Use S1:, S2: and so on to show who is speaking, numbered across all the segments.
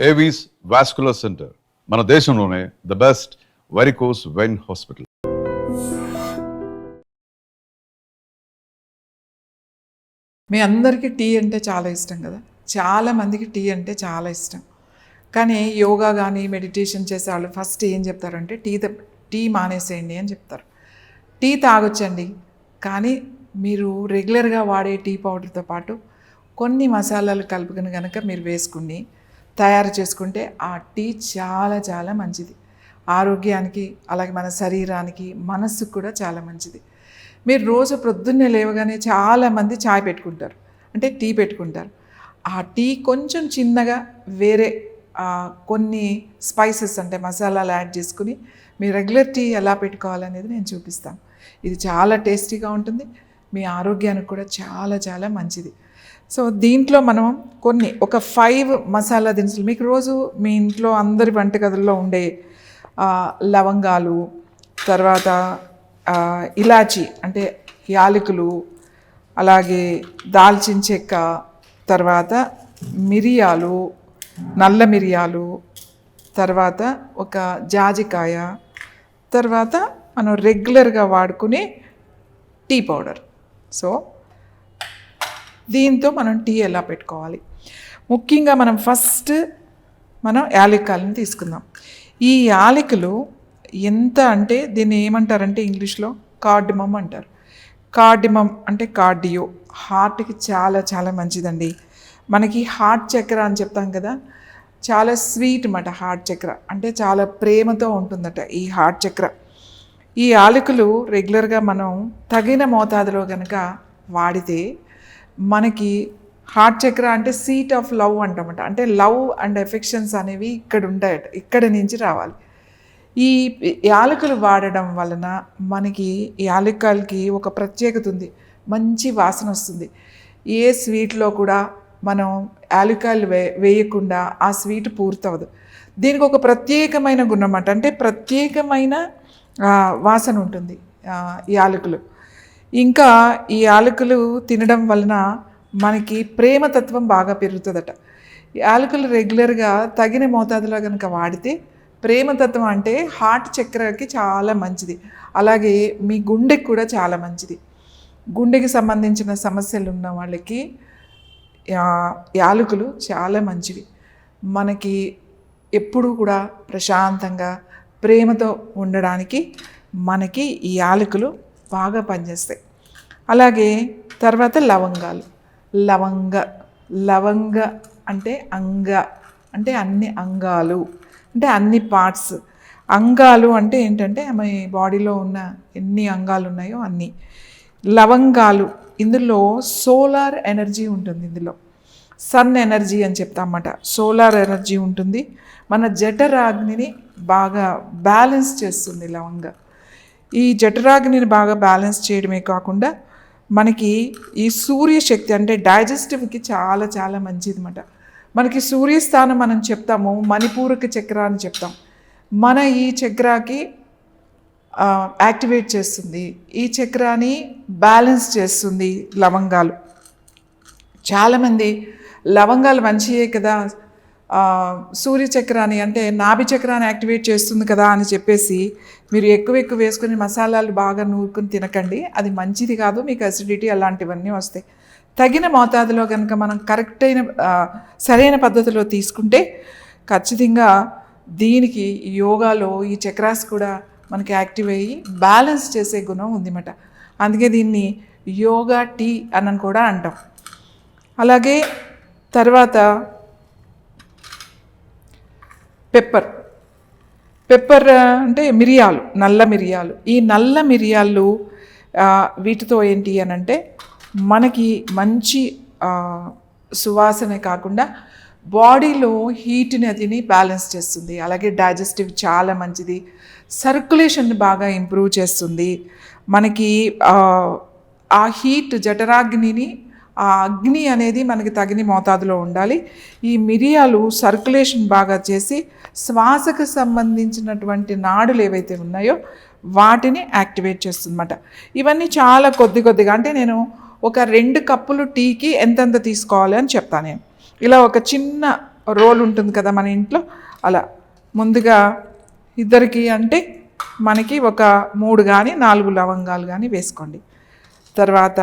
S1: Avis vascular centre మన దేశంలోనే the best varicose vein hospital.
S2: మీ అందరికీ టీ అంటే చాలా ఇష్టం కదా. చాలామందికి టీ అంటే చాలా ఇష్టం. కానీ యోగా కానీ మెడిటేషన్ చేసే వాళ్ళు ఫస్ట్ ఏం చెప్తారంటే టీ మానేసేయండి అని చెప్తారు. టీ తాగొచ్చండి, కానీ మీరు రెగ్యులర్గా వాడే టీ పౌడర్తో పాటు కొన్ని మసాలాలు కలుపుకుని కనుక మీరు వేసుకుని తయారు చేసుకుంటే ఆ టీ చాలా చాలా మంచిది. ఆరోగ్యానికి, అలాగే మన శరీరానికి, మనస్సుకు కూడా చాలా మంచిది. మీరు రోజు ప్రొద్దున్నే లేవగానే చాలామంది చాయ్ పెట్టుకుంటారు, అంటే టీ పెట్టుకుంటారు. ఆ టీ కొంచెం చిన్నగా వేరే కొన్ని స్పైసెస్ అంటే మసాలాలు యాడ్ చేసుకుని మీ రెగ్యులర్ టీ ఎలా పెట్టుకోవాలనేది నేను చూపిస్తాను. ఇది చాలా టేస్టీగా ఉంటుంది, మీ ఆరోగ్యానికి కూడా చాలా చాలా మంచిది. సో దీంట్లో మనం ఒక 5 మసాలా దినుసులు, మీకు రోజు మీ ఇంట్లో అందరి వంటగదుల్లో ఉండే లవంగాలు, తర్వాత ఇలాచి అంటే యాలకులు, అలాగే దాల్చిన చెక్క, తర్వాత మిరియాలు, నల్ల మిరియాలు, తర్వాత ఒక జాజికాయ, తర్వాత మనం రెగ్యులర్గా వాడుకునే టీ పౌడర్. సో దీంతో మనం టీ ఎలా పెట్టుకోవాలి, ముఖ్యంగా మనం ఫస్ట్ యాలక్కాయలను తీసుకుందాం. ఈ యాలకులు ఎంత అంటే దీన్ని ఏమంటారంటే ఇంగ్లీష్లో కార్డమమ్ అంటారు. కార్డమమ్ అంటే కార్డియో, హార్ట్కి చాలా చాలా మంచిదండి. మనకి హార్ట్ చక్ర అని చెప్తాం కదా, చాలా స్వీట్ అన్నమాట. హార్ట్ చక్ర అంటే చాలా ప్రేమతో ఉంటుందట ఈ హార్ట్ చక్ర. ఈ యాలకులు రెగ్యులర్గా మనం తగిన మోతాదులో కనుక వాడితే మనకి హార్ట్ చక్ర అంటే సీట్ ఆఫ్ లవ్ అంటామట. అంటే లవ్ అండ్ ఎఫెక్షన్స్ అనేవి ఇక్కడ ఉంటాయట, ఇక్కడ నుంచి రావాలి. ఈ యాలకులు వాడడం వలన మనకి యాలక్కాయలకి ఒక ప్రత్యేకత ఉంది, మంచి వాసన వస్తుంది. ఏ స్వీట్లో కూడా మనం యాలక్కాయలు వేయకుండా ఆ స్వీట్ పూర్తవదు. దీనికి ఒక ప్రత్యేకమైన గుణం అన్నమాట, అంటే ప్రత్యేకమైన వాసన ఉంటుంది యాలకులు. ఇంకా ఈ యాలకులు తినడం వలన మనకి ప్రేమతత్వం బాగా పెరుగుతుందట. యాలకులు రెగ్యులర్గా తగిన మోతాదులో కనుక వాడితే ప్రేమతత్వం అంటే హార్ట్ చక్రకి చాలా మంచిది, అలాగే మీ గుండెకి కూడా చాలా మంచిది. గుండెకి సంబంధించిన సమస్యలు ఉన్న వాళ్ళకి యాలకులు చాలా మంచివి. మనకి ఎప్పుడూ కూడా ప్రశాంతంగా ప్రేమతో ఉండడానికి మనకి ఈ యాలకులు బాగా పనిచేస్తాయి. అలాగే తర్వాత లవంగాలు. లవంగ అంటే అంటే అన్ని అంగాలు, అంటే అన్ని పార్ట్స్. అంగాలు అంటే ఏంటంటే మన బాడీలో ఉన్న ఎన్ని అంగాలు ఉన్నాయో అన్నీ లవంగాలు. ఇందులో సోలార్ ఎనర్జీ ఉంటుంది, ఇందులో సన్ ఎనర్జీ అని చెప్తామన్నమాట. సోలార్ ఎనర్జీ ఉంటుంది, మన జఠరాగ్నిని బాగా బ్యాలెన్స్ చేస్తుంది లవంగ. ఈ జఠరాగ్నిని బాగా బ్యాలెన్స్ చేయడమే కాకుండా మనకి ఈ సూర్యశక్తి అంటే డైజెస్టివ్కి చాలా చాలా మంచిది అన్నమాట. మనకి సూర్యస్థానం మనం చెప్తాము మణిపూరక చక్ర అని చెప్తాం. మన ఈ చక్రాకి యాక్టివేట్ చేస్తుంది, ఈ చక్రాన్ని బ్యాలెన్స్ చేస్తుంది లవంగాలు. చాలామంది లవంగాలు మంచియే కదా, సూర్యచక్రాన్ని అంటే నాభి చక్రాన్ని యాక్టివేట్ చేస్తుంది కదా అని చెప్పేసి మీరు ఎక్కువ వేసుకుని మసాలాలు బాగా నూరుకుని తినకండి, అది మంచిది కాదు. మీకు అసిడిటీ అలాంటివన్నీ వస్తాయి. తగిన మోతాదులో కనుక మనం సరైన పద్ధతిలో తీసుకుంటే ఖచ్చితంగా దీనికి యోగాలో ఈ చక్రాస్ కూడా మనకి యాక్టివ్ అయ్యి బ్యాలెన్స్ చేసే గుణం ఉందన్నమాట. అందుకే దీన్ని యోగా టీ అని కూడా అంటాం. అలాగే తర్వాత పెప్పర్ అంటే మిరియాలు, నల్ల మిరియాలు. ఈ నల్ల మిరియాలు వీటితో ఏంటి అని అంటే మనకి మంచి సువాసనే కాకుండా బాడీలో హీట్ని అదిని బ్యాలెన్స్ చేస్తుంది. అలాగే డైజెస్టివ్ చాలా మంచిది, సర్క్యులేషన్ బాగా ఇంప్రూవ్ చేస్తుంది. మనకి ఆ హీట్ జఠరాగ్నిని, ఆ అగ్ని అనేది మనకి తగిన మోతాదులో ఉండాలి. ఈ మిరియాలు సర్క్యులేషన్ బాగా చేసి శ్వాసకు సంబంధించినటువంటి నాడులు ఏవైతే ఉన్నాయో వాటిని యాక్టివేట్ చేస్తుందన్నమాట. ఇవన్నీ చాలా కొద్దిగా, అంటే నేను ఒక 2 కప్పులు టీకి ఎంతెంత తీసుకోవాలి అని చెప్తాను నేను. ఇలా ఒక చిన్న రోల్ ఉంటుంది కదా మన ఇంట్లో, అలా ముందుగా ఇద్దరికి అంటే మనకి ఒక 3 కానీ 4 లవంగాలు కానీ వేసుకోండి. తర్వాత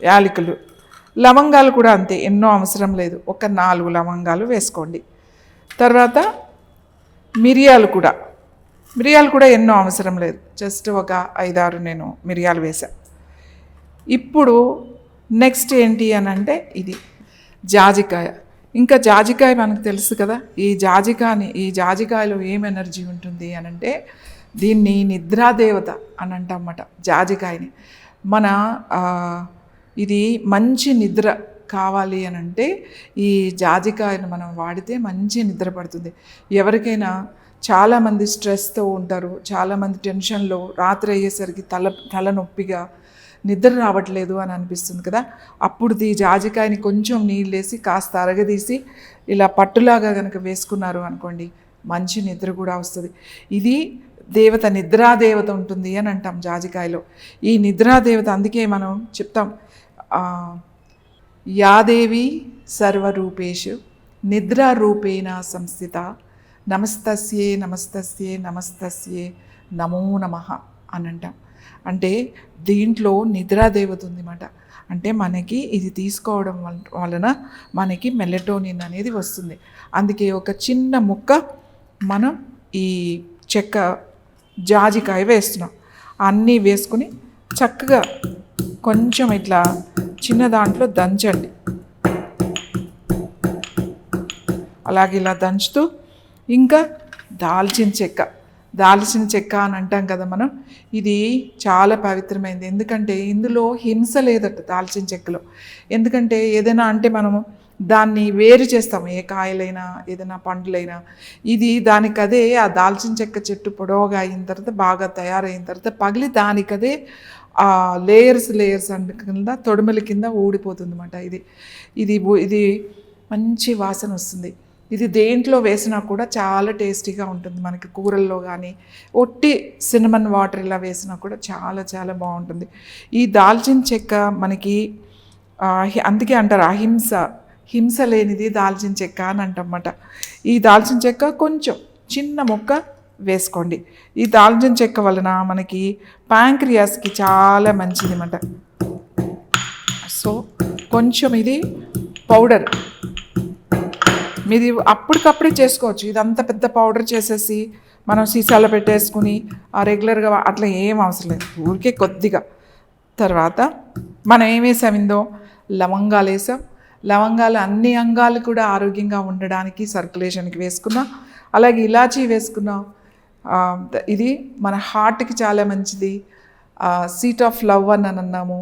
S2: యాలకులు, లవంగాలు కూడా అంతే, ఎన్నో అవసరం లేదు, ఒక 4 లవంగాలు వేసుకోండి. తర్వాత మిరియాలు కూడా ఎన్నో అవసరం లేదు, జస్ట్ ఒక 5-6 నేను మిరియాలు వేసా. ఇప్పుడు నెక్స్ట్ ఏంటి అని అంటే ఇది జాజికాయ. ఇంకా జాజికాయ మనకు తెలుసు కదా, ఈ జాజికాయలో ఏం ఎనర్జీ ఉంటుంది అని అంటే దీన్ని నిద్రాదేవత అని అంటామన్నమాట జాజికాయని. మన ఇది మంచి నిద్ర కావాలి అని అంటే ఈ జాజికాయను మనం వాడితే మంచి నిద్ర పడుతుంది. ఎవరికైనా చాలామంది స్ట్రెస్తో ఉంటారు, చాలామంది టెన్షన్లో, రాత్రి అయ్యేసరికి తలనొప్పిగా నిద్ర రావట్లేదు అని అనిపిస్తుంది కదా, అప్పుడు ఈ జాజికాయని కొంచెం నీళ్ళు వేసి కాస్త అరగదీసి ఇలా పట్టులాగా కనుక వేసుకున్నారు అనుకోండి, మంచి నిద్ర కూడా వస్తుంది. ఇది దేవత, నిద్రాదేవత ఉంటుంది అని అంటాం జాజికాయలో. ఈ నిద్రాదేవత అందుకే మనం చెప్తాం, యాదేవి సర్వరూపేషు నిద్రారూపేణ సంస్థిత నమస్తస్యే నమస్తస్యే నమస్తస్యే నమో నమః అని అంటాం. అంటే దీంట్లో నిద్రాదేవత ఉందన్నమాట. అంటే మనకి ఇది తీసుకోవడం వలన మనకి మెలటోనిన్ అనేది వస్తుంది. అందుకే ఒక చిన్న ముక్క మనం ఈ జాజికాయ వేస్తున్నాం. అన్నీ వేసుకుని చక్కగా కొంచెం ఇట్లా చిన్న దాంట్లో దంచండి. అలాగే ఇలా దంచుతూ ఇంకా దాల్చిన చెక్క అని అంటాం కదా మనం, ఇది చాలా పవిత్రమైనది. ఎందుకంటే ఇందులో హింస లేదట దాల్చిన చెక్కలో. ఎందుకంటే ఏదైనా అంటే మనము దాన్ని వేరు చేస్తాము, ఏ కాయలైనా ఏదైనా పండ్లైనా. ఇది దానికదే ఆ దాల్చిన చెక్క చెట్టు పొడవుగా అయిన తర్వాత బాగా తయారైన తర్వాత పగిలి దానికదే ఆ లేయర్స్ కింద తొడుమల కింద ఊడిపోతుంది అన్నమాట. ఇది మంచి వాసన వస్తుంది. ఇది దేంట్లో వేసినా కూడా చాలా టేస్టీగా ఉంటుంది. మనకి కూరల్లో కానీ ఒట్టి సినమన్ వాటర్ ఇలా వేసినా కూడా చాలా చాలా బాగుంటుంది. ఈ దాల్చిన చెక్క మనకి అందుకే అంటారు హింస లేనిది దాల్చిన చెక్క అని అంటమాట. ఈ దాల్చిన చెక్క కొంచెం చిన్న ముక్క వేసుకోండి. ఈ దాల్చిన చెక్క వలన మనకి ప్యాంక్రియాస్కి చాలా మంచిది అన్నమాట. సో కొంచెం ఇది పౌడర్ మీది అప్పటికప్పుడే చేసుకోవచ్చు. ఇదంతా పెద్ద పౌడర్ చేసేసి మనం సీసాలో పెట్టేసుకుని రెగ్యులర్గా అట్లా ఏం అవసరం లేదు, ఊరికే కొద్దిగా. తర్వాత మనం ఏం వేసామిందో లవంగాలు వేసాం. లవంగాలు అన్ని అంగాలు కూడా ఆరోగ్యంగా ఉండడానికి సర్క్యులేషన్కి వేసుకున్నాం. అలాగే ఇలాచీ వేసుకున్నాం. ఇది మన హార్ట్కి చాలా మంచిది, సీట్ ఆఫ్ లవ్ అని అన్నాము.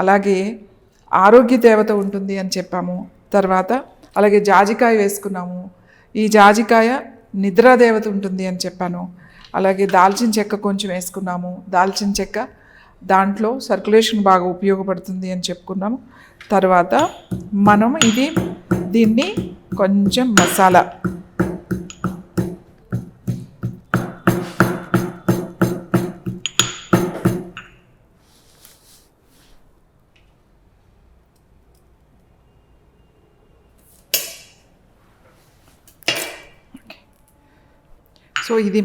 S2: అలాగే ఆరోగ్య దేవత ఉంటుంది అని చెప్పాము. తర్వాత అలాగే జాజికాయ వేసుకున్నాము. ఈ జాజికాయ నిద్రాదేవత ఉంటుంది అని చెప్పాను. అలాగే దాల్చిన చెక్క కొంచెం వేసుకున్నాము. దాల్చిన చెక్క దాంట్లో సర్క్యులేషన్ బాగా ఉపయోగపడుతుంది అని చెప్పుకున్నాము. తర్వాత మనం దీన్ని కొంచెం మసాలా సో ఇది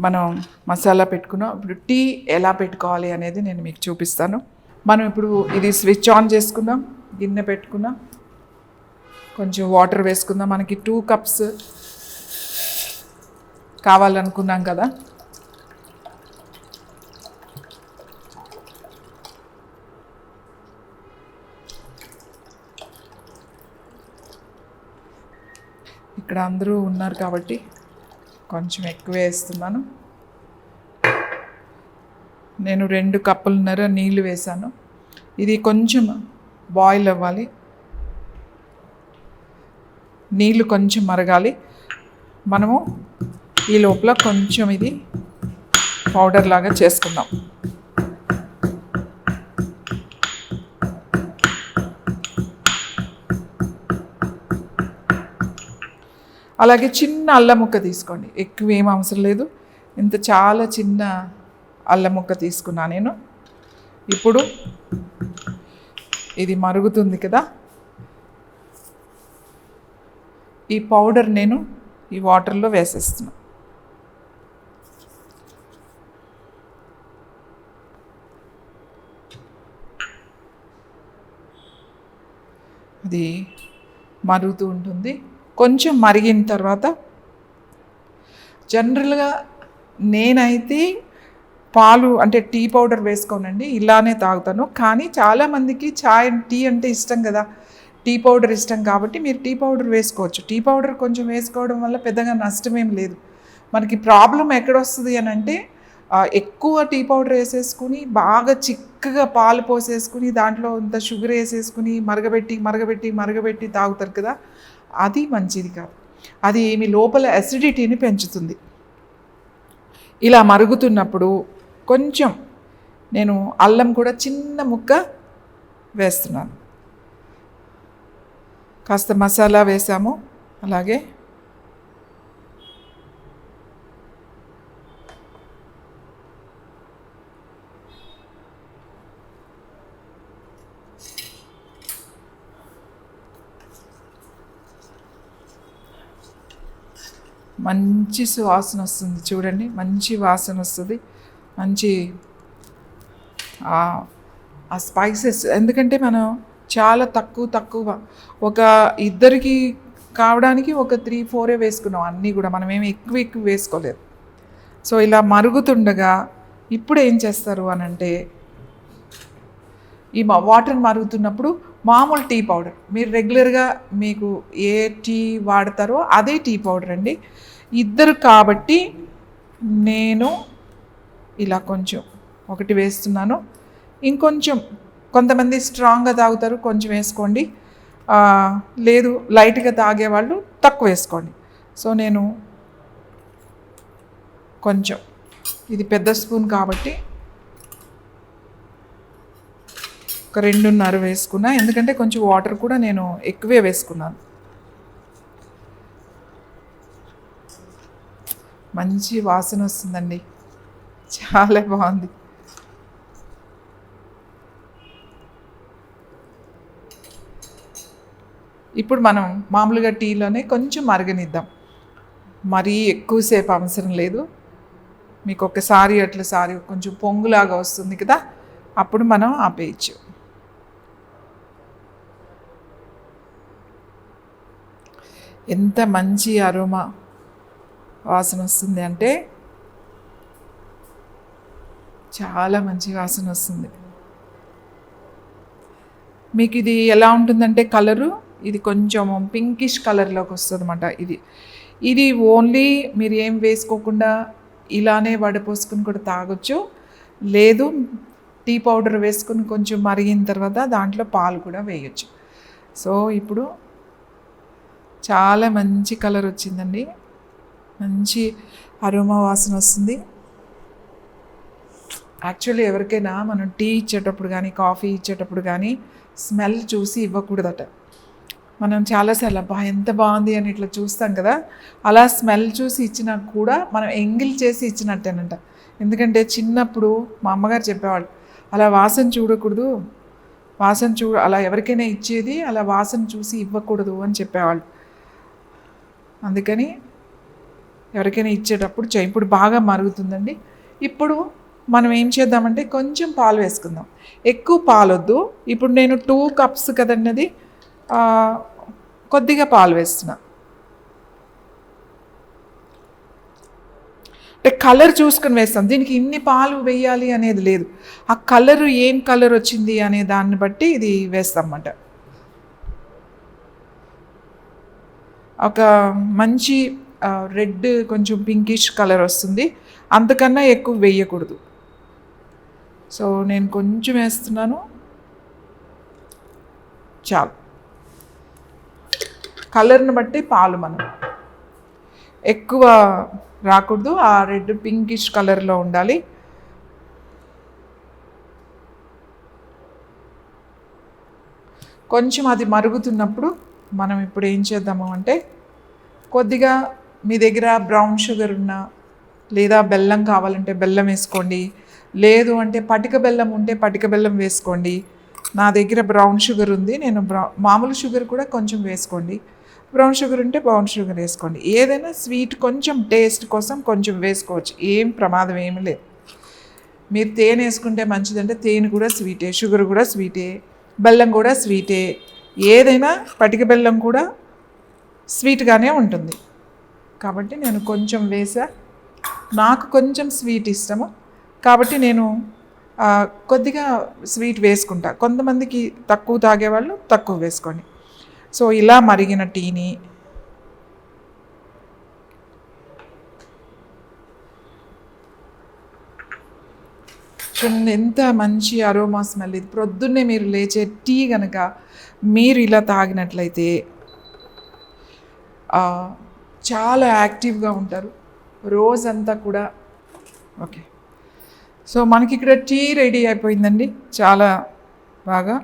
S2: మనం మసాలా పెట్టుకున్నాం. ఇప్పుడు టీ ఎలా పెట్టుకోవాలి అనేది నేను మీకు చూపిస్తాను. మనం ఇప్పుడు ఇది స్విచ్ ఆన్ చేసుకుందాం, గిన్నె పెట్టుకుందాం, కొంచెం వాటర్ వేసుకుందాం. మనకి 2 కప్స్ కావాలనుకున్నాం కదా. ఇక్కడ అందరూ ఉన్నారు కాబట్టి కొంచెం ఎక్కువ వేస్తున్నాను. నేను 2 కప్పులన్నర నీళ్ళు వేసాను. ఇది కొంచెం బాయిల్ అవ్వాలి, నీళ్ళు కొంచెం మరగాలి. మనము ఈ లోపల కొంచెం ఇది పౌడర్ లాగా చేసుకుందాం. అలాగే చిన్న అల్లం ముక్క తీసుకోండి, ఎక్కువ ఏం అవసరం లేదు. ఇంత చాలా చిన్న అల్లం ముక్క తీసుకున్నా నేను. ఇప్పుడు ఇది మరుగుతుంది కదా, ఈ పౌడర్ నేను ఈ వాటర్లో వేసేస్తున్నాను. అది మరుగుతూ ఉంటుంది. కొంచెం మరిగిన తర్వాత జనరల్గా నేనైతే పాలు అంటే టీ పౌడర్ వేసుకోనండి, ఇలానే తాగుతాను. కానీ చాలామందికి టీ అంటే ఇష్టం కదా, టీ పౌడర్ ఇష్టం కాబట్టి మీరు టీ పౌడర్ వేసుకోవచ్చు. టీ పౌడర్ కొంచెం వేసుకోవడం వల్ల పెద్దగా నష్టమేం లేదు. మనకి ప్రాబ్లం ఎక్కడొస్తుంది అని అంటే ఎక్కువ టీ పౌడర్ వేసేసుకుని బాగా చిక్కగా పాలు పోసేసుకుని దాంట్లో ఇంత షుగర్ వేసేసుకుని మరగబెట్టి తాగుతారు కదా, అది మంచిది కాదు. అది మీ లోపల అసిడిటీని పెంచుతుంది. ఇలా మరుగుతున్నప్పుడు కొంచెం నేను అల్లం కూడా చిన్న ముక్క వేస్తున్నాను. కాస్త మసాలా వేసాము. అలాగే మంచి సువాసన వస్తుంది చూడండి, మంచి వాసన వస్తుంది. మంచి ఆ స్పైసెస్, ఎందుకంటే మనం చాలా తక్కువ ఒక ఇద్దరికి కావడానికి ఒక 3-4 వేసుకున్నాం. అన్నీ కూడా మనం ఏమి ఎక్కువ వేసుకోలేదు. సో ఇలా మరుగుతుండగా ఇప్పుడు ఏం చేస్తారు అని అంటే, ఈ వాటర్ మరుగుతున్నప్పుడు మామూలు టీ పౌడర్, మీరు రెగ్యులర్గా మీకు ఏ టీ వాడతారో అదే టీ పౌడర్ అండి. ఇద్దరు కాబట్టి నేను ఇలా కొంచెం ఒకటి వేస్తున్నాను. ఇంకొంచెం కొంతమంది స్ట్రాంగ్గా తాగుతారు, కొంచెం వేసుకోండి. లేదు లైట్గా తాగేవాళ్ళు తక్కువ వేసుకోండి. సో నేను కొంచెం, ఇది పెద్ద స్పూన్ కాబట్టి ఒక 2.5 వేసుకున్నా, ఎందుకంటే కొంచెం వాటర్ కూడా నేను ఎక్కువే వేసుకున్నాను. మంచి వాసన వస్తుందండి, చాలా బాగుంది. ఇప్పుడు మనం మామూలుగా టీలోనే కొంచెం మరగనిద్దాం, మరీ ఎక్కువసేపు అవసరం లేదు. మీకు ఒకసారి కొంచెం పొంగులాగా వస్తుంది కదా, అప్పుడు మనం ఆపేయచ్చు. ఎంత మంచి అరోమా వాసన వస్తుంది అంటే, చాలా మంచి వాసన వస్తుంది. మీకు ఇది ఎలా ఉంటుందంటే కలరు, ఇది కొంచెం పింకిష్ కలర్లోకి వస్తుంది అన్నమాట. ఇది ఓన్లీ మీరు ఏం వేసుకోకుండా ఇలానే వడపోసుకుని కూడా తాగొచ్చు. లేదు టీ పౌడర్ వేసుకుని కొంచెం మరిగిన తర్వాత దాంట్లో పాలు కూడా వేయచ్చు. సో ఇప్పుడు చాలా మంచి కలర్ వచ్చిందండి, మంచి అరోమా వాసన వస్తుంది. యాక్చువల్లీ ఎవరికైనా మనం టీ ఇచ్చేటప్పుడు కానీ కాఫీ ఇచ్చేటప్పుడు కానీ స్మెల్ చూసి ఇవ్వకూడదట. మనం చాలాసార్లు అబ్బా ఎంత బాగుంది అని ఇట్లా చూస్తాం కదా, అలా స్మెల్ చూసి ఇచ్చినా కూడా మనం ఎంగిల్ చేసి ఇచ్చినట్టేనంట. ఎందుకంటే చిన్నప్పుడు మా అమ్మగారు చెప్పేవాళ్ళు, అలా వాసన చూడకూడదు, అలా ఎవరికైనా ఇచ్చేది అలా వాసన చూసి ఇవ్వకూడదు అని చెప్పేవాళ్ళు. అందుకని ఎవరికైనా ఇచ్చేటప్పుడు ఇప్పుడు బాగా మరుగుతుందండి. ఇప్పుడు మనం ఏం చేద్దామంటే కొంచెం పాలు వేసుకుందాం, ఎక్కువ పాలు వద్దు. ఇప్పుడు నేను 2 కప్స్ కదండి, కొద్దిగా పాలు వేస్తున్నా. అంటే కలర్ చూసుకొని వేస్తాం, దీనికి ఇన్ని పాలు వేయాలి అనేది లేదు. ఆ కలరు ఏం కలర్ వచ్చింది అనే దాన్ని బట్టి ఇది వేస్తాం అన్నమాట. ఒక మంచి రెడ్ కొంచెం పింకిష్ కలర్ వస్తుంది, అంతకన్నా ఎక్కువ వేయకూడదు. సో నేను కొంచెం వేస్తున్నాను, చాలు. కలర్ని బట్టి పాలు మనం ఎక్కువ రాకూడదు, ఆ రెడ్ పింకిష్ కలర్లో ఉండాలి. కొంచెం అది మరుగుతున్నప్పుడు మనం ఇప్పుడు ఏం చేద్దాము అంటే, కొద్దిగా మీ దగ్గర బ్రౌన్ షుగర్ ఉన్నా లేదా బెల్లం కావాలంటే బెల్లం వేసుకోండి, లేదు అంటే పటిక బెల్లం ఉంటే పటిక బెల్లం వేసుకోండి. నా దగ్గర బ్రౌన్ షుగర్ ఉంది, నేను మామూలు షుగర్ కూడా కొంచెం వేసుకోండి. బ్రౌన్ షుగర్ ఉంటే బ్రౌన్ షుగర్ వేసుకోండి. ఏదైనా స్వీట్ కొంచెం టేస్ట్ కోసం కొంచెం వేసుకోవచ్చు, ఏం ప్రమాదం ఏమీ లేదు. మీరు తేనె వేసుకుంటే మంచిదంటే తేనె కూడా స్వీటే, షుగర్ కూడా స్వీటే, బెల్లం కూడా స్వీటే. ఏదైనా పటిక బెల్లం కూడా స్వీట్గానే ఉంటుంది. కాబట్టి నేను కొంచెం వేసా. నాకు కొంచెం స్వీట్ ఇష్టము కాబట్టి నేను కొద్దిగా స్వీట్ వేసుకుంటా. కొంతమందికి తక్కువ తాగేవాళ్ళు తక్కువ వేసుకోండి. సో ఇలా మరిగిన టీని చూడండి, ఎంత మంచి అరోమా స్మెల్. ఇది ప్రొద్దున్నే మీరు లేచే టీ కనుక మీరు ఇలా తాగినట్లయితే చాలా యాక్టివ్గా ఉంటారు రోజంతా కూడా. ఓకే, సో మనకి ఇక్కడ టీ రెడీ అయిపోయిందండి, చాలా బాగా.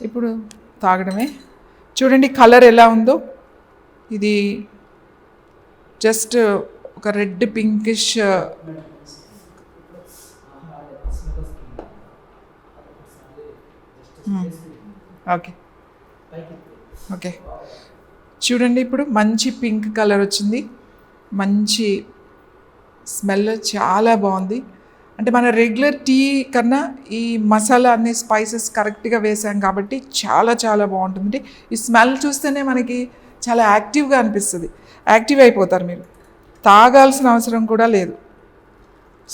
S2: ఇప్పుడు తాగడమే. చూడండి కలర్ ఎలా ఉందో. ఇది జస్ట్ ఒక రెడ్ పింకిష్ ఓకే ఓకే చూడండి, ఇప్పుడు మంచి పింక్ కలర్ వచ్చింది, మంచి స్మెల్ చాలా బాగుంది. అంటే మన రెగ్యులర్ టీ కన్నా ఈ మసాలా అన్ని స్పైసెస్ కరెక్ట్గా వేసాం కాబట్టి చాలా చాలా బాగుంటుంది. ఈ స్మెల్ చూస్తేనే మనకి చాలా యాక్టివ్గా అనిపిస్తుంది, యాక్టివ్ అయిపోతారు మీరు, తాగాల్సిన అవసరం కూడా లేదు.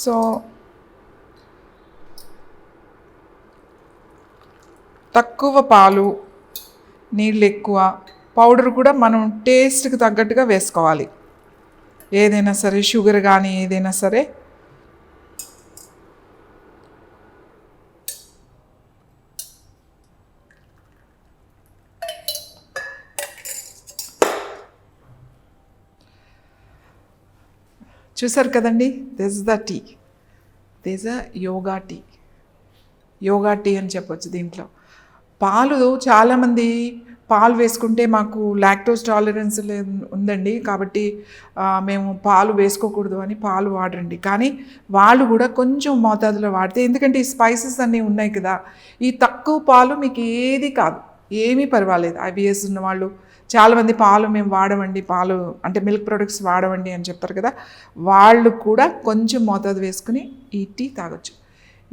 S2: సో తక్కువ పాలు, నీళ్ళు ఎక్కువ, పౌడర్ కూడా మనం టేస్ట్కి తగ్గట్టుగా వేసుకోవాలి. ఏదైనా సరే, షుగర్ కానీ ఏదైనా సరే. చూసారు కదండి, this the tea, this a yoga tea. Yoga tea అని చెప్పొచ్చు. దీంట్లో పాలు చాలామంది పాలు వేసుకుంటే మాకు లాక్టోస్ టాలరెన్స్ ఉందండి కాబట్టి మేము పాలు వేసుకోకూడదు అని పాలు వాడండి. కానీ వాళ్ళు కూడా కొంచెం మోతాదులో వాడితే, ఎందుకంటే ఈ స్పైసెస్ అన్నీ ఉన్నాయి కదా, ఈ తక్కువ పాలు మీకు ఏది కాదు, ఏమీ పర్వాలేదు. IBS ఉన్న వాళ్ళు చాలామంది పాలు మేము వాడమండి, పాలు అంటే మిల్క్ ప్రొడక్ట్స్ వాడమండి అని చెప్తారు కదా, వాళ్ళు కూడా కొంచెం మోతాదు వేసుకుని ఈ టీ తాగొచ్చు.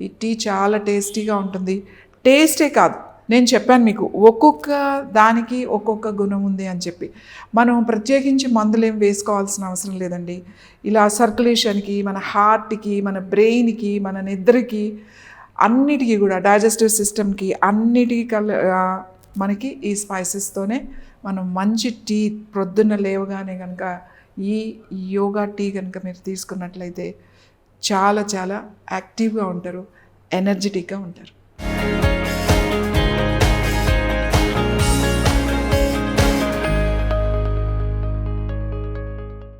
S2: ఈ టీ చాలా టేస్టీగా ఉంటుంది. టేస్టే కాదు, నేను చెప్పాను మీకు ఒక్కొక్క దానికి ఒక్కొక్క గుణం ఉంది అని చెప్పి. మనం ప్రత్యేకించి మందులు ఏం వేసుకోవాల్సిన అవసరం లేదండి. ఇలా సర్క్యులేషన్కి, మన హార్ట్కి, మన బ్రెయిన్కి, మన నిద్రకి, అన్నిటికీ కూడా డైజెస్టివ్ సిస్టమ్కి అన్నిటికీ మనకి ఈ స్పైసెస్తోనే మనం మంచి టీ ప్రొద్దున్న లేవగానే కనుక ఈ యోగా టీ కనుక మీరు తీసుకున్నట్లయితే చాలా చాలా యాక్టివ్గా ఉంటారు, ఎనర్జెటిక్గా ఉంటారు.